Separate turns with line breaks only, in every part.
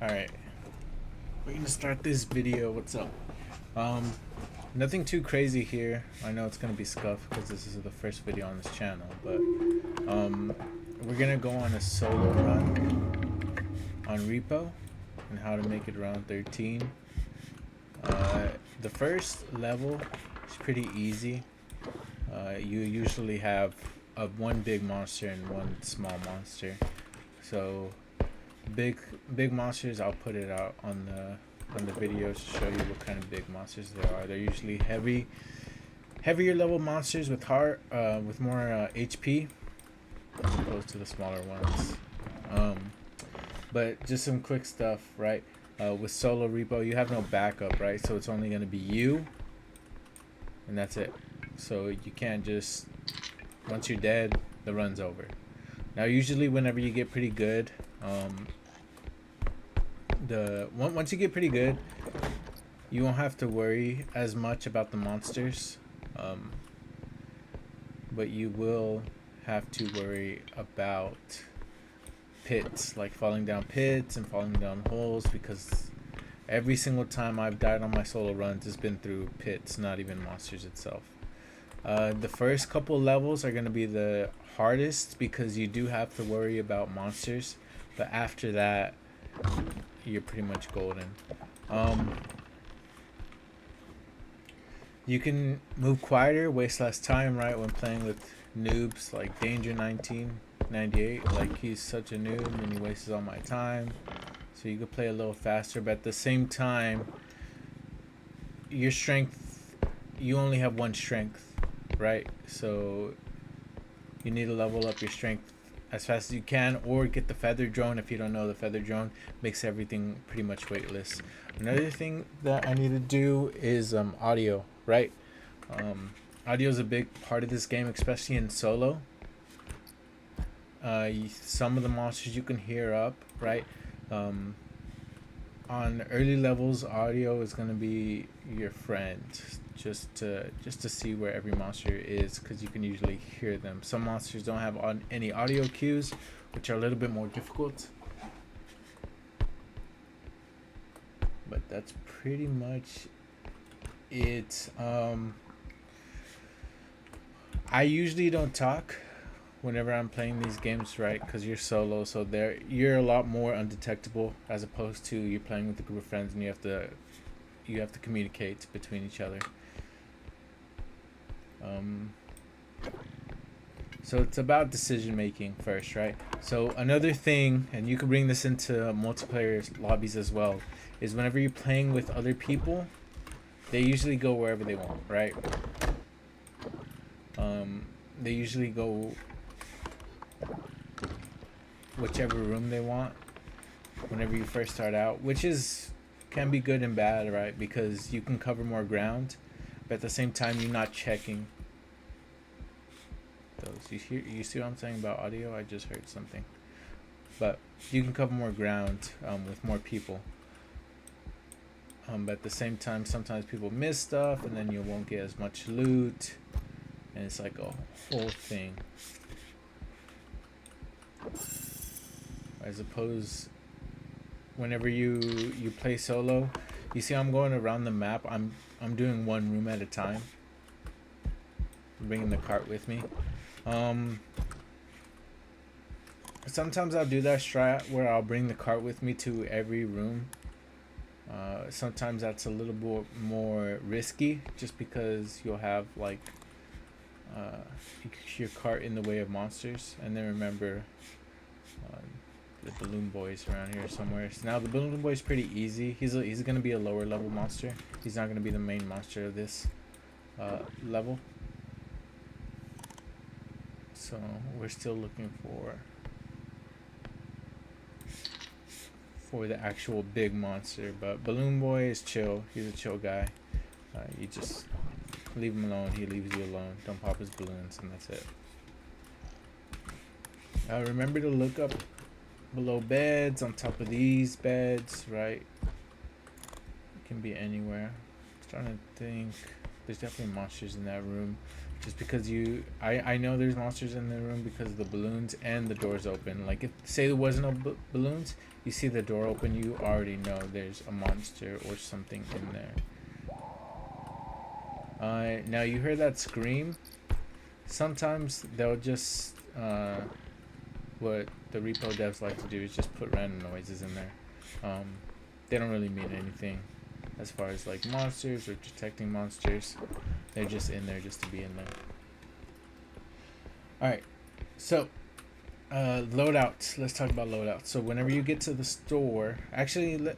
Alright, we're gonna start this video. What's up? Nothing too crazy here. I know it's gonna be scuffed because this is the first video on this channel, but we're gonna go on a solo run on repo and how to make it around 13. The first level is pretty easy. You usually have one big monster and one small monster. So big monsters, I'll put it out on the video to show you what kind of big monsters there are. They're usually heavier level monsters with with more HP as opposed to the smaller ones. But just some quick stuff, right? With solo repo, you have no backup, right? So it's only going to be you, and that's it. So you can't just, once you're dead, the run's over. Now usually whenever you get pretty good, once you get pretty good, you won't have to worry as much about the monsters, but you will have to worry about pits, like falling down pits and falling down holes, because every single time I've died on my solo runs, it's been through pits, not even monsters itself. The first couple levels are going to be the hardest because you do have to worry about monsters, but after that you're pretty much golden. You can move quieter, waste less time, right, when playing with noobs like Danger 1998. Like, he's such a noob and he wastes all my time, so you could play a little faster, but at the same time your strength, you only have one strength, right? So you need to level up your strength as fast as you can, or get the feather drone. If you don't know, the feather drone makes everything pretty much weightless. Another thing that I need to do is audio, right? Audio is a big part of this game, especially in solo. Some of the monsters you can hear up, right? On early levels, audio is going to be your friend, just to see where every monster is, because you can usually hear them. Some monsters don't have any audio cues, which are a little bit more difficult, but that's pretty much it. I usually don't talk whenever I'm playing these games, right? Because you're solo, so you're a lot more undetectable, as opposed to you're playing with a group of friends and you have to communicate between each other. So it's about decision making first, right? So another thing, and you can bring this into multiplayer lobbies as well, is whenever you're playing with other people, they usually go wherever they want, right? They usually go whichever room they want whenever you first start out, which can be good and bad, right? Because you can cover more ground, but at the same time you're not checking those. You see what I'm saying about audio? I just heard something. But you can cover more ground with more people, but at the same time sometimes people miss stuff and then you won't get as much loot, and it's like a whole thing. As opposed, whenever you play solo, you see I'm going around the map. I'm doing one room at a time. I'm bringing the cart with me. Sometimes I'll do that strat where I'll bring the cart with me to every room. Sometimes that's a little bit more risky, just because you'll have like your cart in the way of monsters. And then remember, the balloon boy's around here somewhere. So now the balloon boy's pretty easy. He's gonna be a lower level monster. He's not gonna be the main monster of this level. So we're still looking for the actual big monster. But balloon boy is chill. He's a chill guy. You just leave him alone. He leaves you alone. Don't pop his balloons, and that's it. Remember to look up below beds, on top of these beds, right? It can be anywhere. I'm trying to think. There's definitely monsters in that room. Just because I know there's monsters in the room because of the balloons and the doors open. Like if say there was no balloons, you see the door open, you already know there's a monster or something in there. Now you heard that scream. Sometimes they'll just what the repo devs like to do is just put random noises in there. They don't really mean anything as far as like monsters or detecting monsters. They're just in there just to be in there. Alright, so loadouts. Let's talk about loadouts. So whenever you get to the store, actually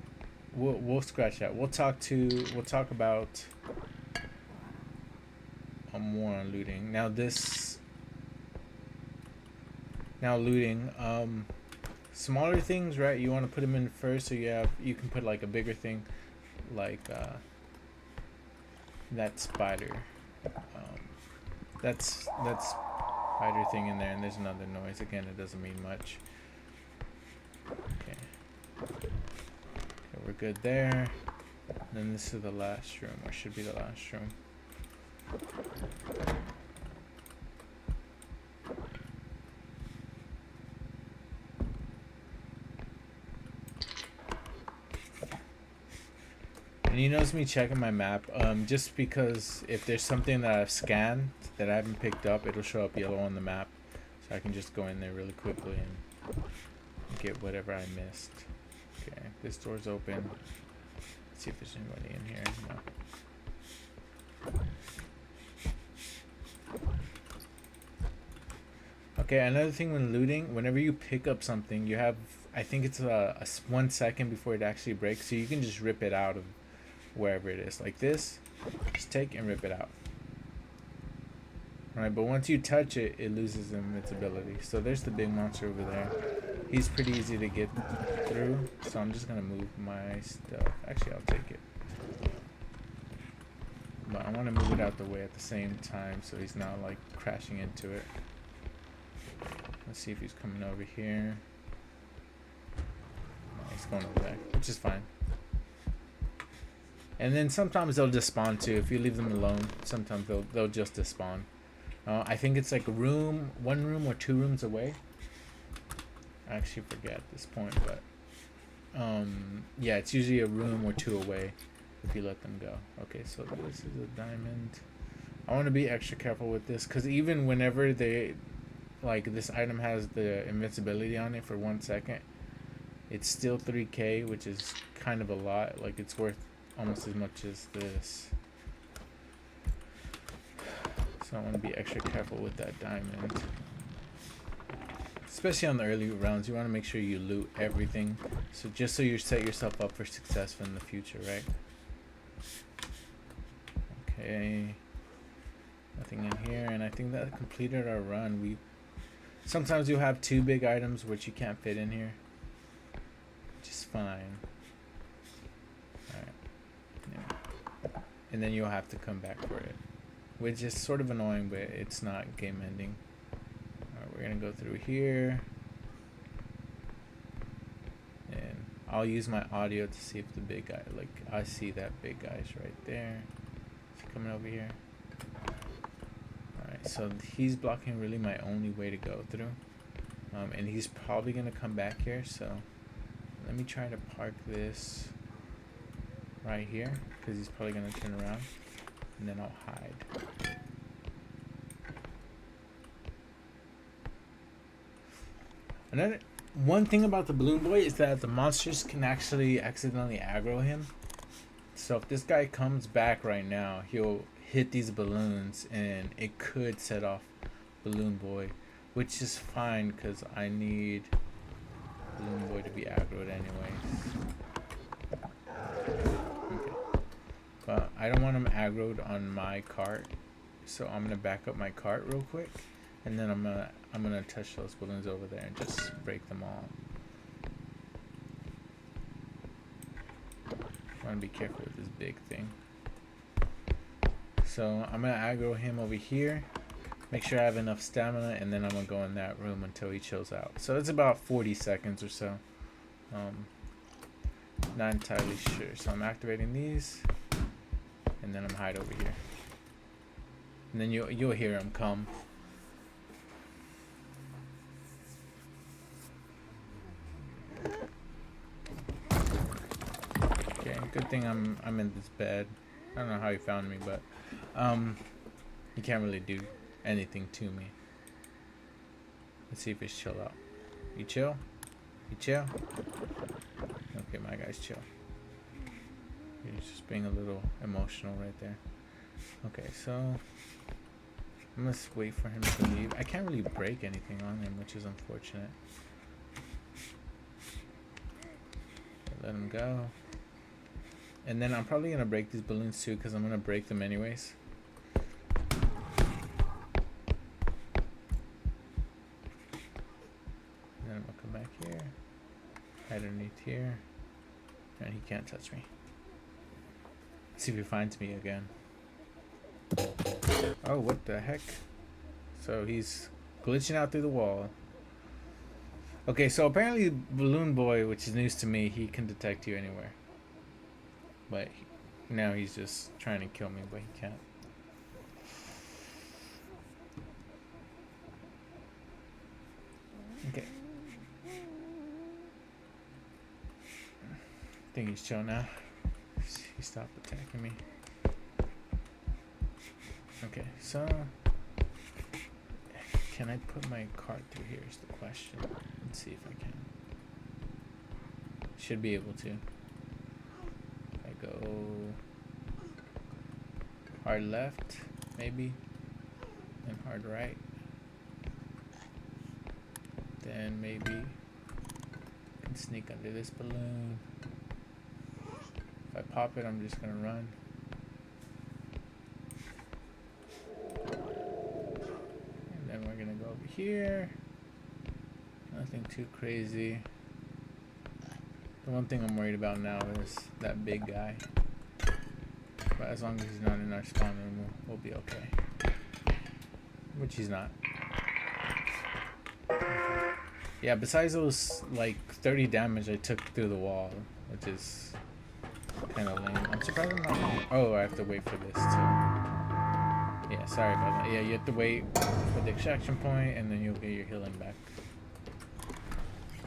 we'll scratch that. We'll talk about more on looting. Now looting, smaller things, right? You want to put them in first, so you can put like a bigger thing, like that spider, that's spider thing in there, and there's another noise. Again, it doesn't mean much. Okay, we're good there. And then this is the last room, or should be the last room. And you notice me checking my map, just because if there's something that I've scanned that I haven't picked up, it'll show up yellow on the map, so I can just go in there really quickly and get whatever I missed. Okay, this door's open. Let's see if there's anybody in here. No. Okay, another thing when looting, whenever you pick up something, you have, I think it's a 1 second before it actually breaks, so you can just rip it out of wherever it is. Like this, just take and rip it out. Alright, but once you touch it, it loses its ability. So there's the big monster over there. He's pretty easy to get through, so I'm just gonna move my stuff. Actually, I'll take it. But I want to move it out the way at the same time so he's not like crashing into it. Let's see if he's coming over here. No, he's going over there, which is fine. And then sometimes they'll just spawn too. If you leave them alone, sometimes they'll just despawn. I think it's like one room or 2 rooms away. I actually forget at this point, but yeah, it's usually a room or 2 away if you let them go. Okay, so this is a diamond. I want to be extra careful with this because even whenever this item has the invincibility on it for 1 second, it's still 3k, which is kind of a lot. Like it's worth almost as much as this. So I want to be extra careful with that diamond. Especially on the early rounds, you want to make sure you loot everything. So just so you set yourself up for success in the future, right? Okay. Nothing in here, and I think that completed our run. Sometimes you'll have 2 big items which you can't fit in here. Which is fine. Alright. Yeah. And then you'll have to come back for it. Which is sort of annoying, but it's not game ending. Alright, we're gonna go through here. And I'll use my audio to see if the big guy, like I see that big guy's right there. Is he coming over here? Alright, so he's blocking really my only way to go through. And he's probably gonna come back here, so let me try to park this right here, because he's probably gonna turn around. And then I'll hide. One thing about the balloon boy is that the monsters can actually accidentally aggro him. So if this guy comes back right now, he'll hit these balloons and it could set off balloon boy, which is fine because I need balloon boy to be aggroed anyways. But I don't want him aggroed on my cart, so I'm gonna back up my cart real quick, and then I'm gonna touch those balloons over there and just break them all. I want to be careful with this big thing. So I'm gonna aggro him over here, make sure I have enough stamina, and then I'm gonna go in that room until he chills out. So it's about 40 seconds or so. Not entirely sure. So I'm activating these. And then I'm hide over here. and then you'll hear him come. Okay, good thing I'm in this bed. I don't know how he found me, but he can't really do anything to me. Let's see if he's chill out. You chill? You chill? Okay, my guy's chill. He's just being a little emotional right there. Okay, so I'm gonna wait for him to leave. I can't really break anything on him, which is unfortunate. Let him go. And then I'm probably gonna break these balloons too, because I'm gonna break them anyways. And then I'm gonna come back here, hide underneath here, and he can't touch me. Let's see if he finds me again. Oh, what the heck? So he's glitching out through the wall. Okay, so apparently Balloon Boy, which is news to me, he can detect you anywhere. But now he's just trying to kill me, but he can't. Okay. I think he's chill now. He stopped attacking me. Okay, so can I put my card through here is the question. Let's see if I can. Should be able to. If I go hard left, maybe, and hard right, then maybe I can sneak under this balloon. If I pop it, I'm just gonna run. And then we're gonna go over here. Nothing too crazy. The one thing I'm worried about now is that big guy. But as long as he's not in our spawn room, we'll be okay. Which he's not. Yeah, besides those like 30 damage I took through the wall, which is kind of lame. I'm surprised I'm not. Oh, I have to wait for this too. Yeah, sorry about that. Yeah, you have to wait for the extraction point, and then you'll get your healing back.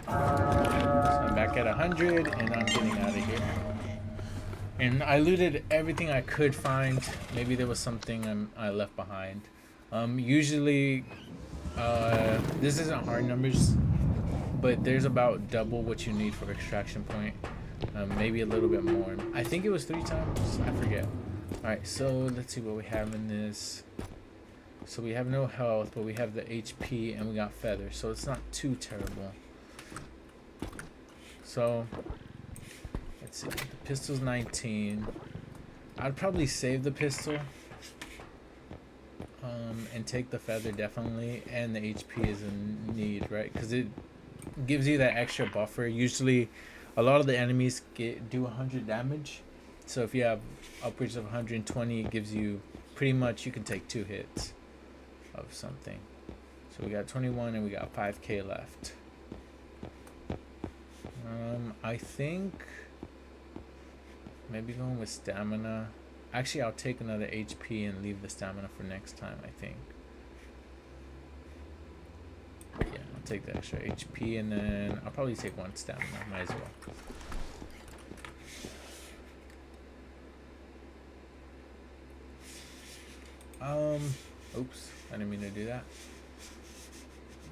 So I'm back at 100, and I'm getting out of here. And I looted everything I could find. Maybe there was something I left behind. Usually, this isn't hard numbers, but there's about double what you need for extraction point. Maybe a little bit more. I think it was 3 times. I forget. Alright, so let's see what we have in this. So we have no health, but we have the HP, and we got feathers, so it's not too terrible. So let's see. The pistol's 19. I'd probably save the pistol. And take the feather definitely, and the HP is in need, right? Because it gives you that extra buffer. Usually a lot of the enemies do 100 damage, so if you have upwards of 120, it gives you pretty much, you can take 2 hits of something. So we got 21 and we got 5k left. I think maybe going with stamina. Actually, I'll take another HP and leave the stamina for next time, I think. Yeah, I'll take the extra HP, and then I'll probably take 1 stamina. Might as well. Oops, I didn't mean to do that.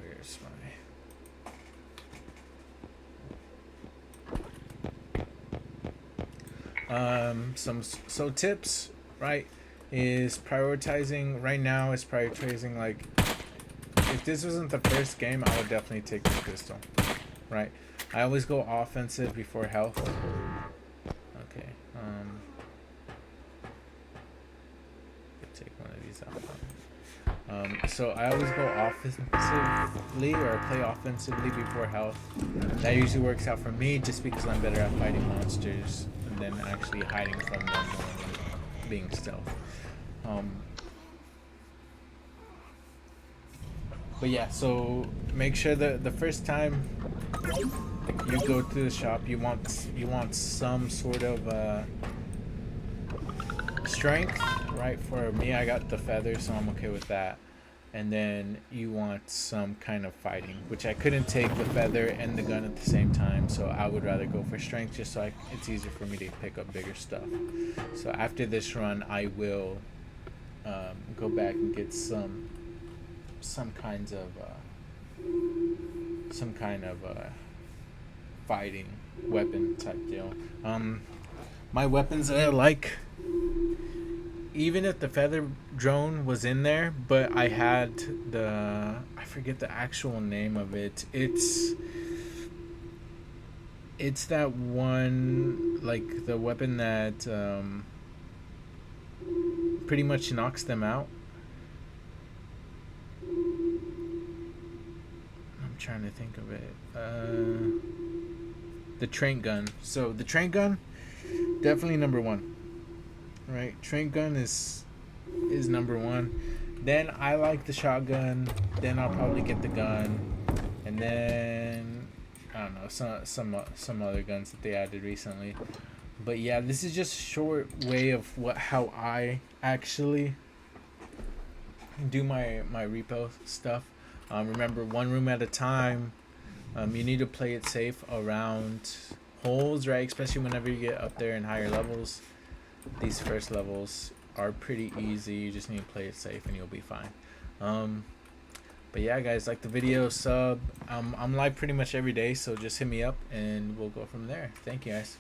Where's my... So tips, right, is prioritizing. Right now is prioritizing, like, if this wasn't the first game, I would definitely take this pistol, right? I always go offensive before health. Okay, take one of these out. So I always go offensively, or play offensively before health. That usually works out for me, just because I'm better at fighting monsters than actually hiding from them and being stealth. But yeah, so make sure that the first time you go to the shop, you want some sort of strength right? For me, I got the feather, so I'm okay with that. And then you want some kind of fighting, which I couldn't take the feather and the gun at the same time, so I would rather go for strength just so it's easier for me to pick up bigger stuff. So after this run, I will go back and get some kinds of fighting weapon type deal. My weapons that I like, even if the feather drone was in there, but I had I forget the actual name of it. It's that one, like the weapon that pretty much knocks them out. I'm trying to think of it. The train gun. So the train gun, definitely number one. Right, train gun is number one. Then I like the shotgun. Then I'll probably get the gun, and then I don't know, some other guns that they added recently. But yeah, this is just a short way of how I actually do my repo stuff. Remember, one room at a time. You need to play it safe around holes, right? Especially whenever you get up there in higher levels. These first levels are pretty easy. You just need to play it safe and you'll be fine. But yeah, guys, like the video, sub. I'm live pretty much every day, so just hit me up and we'll go from there. Thank you, guys.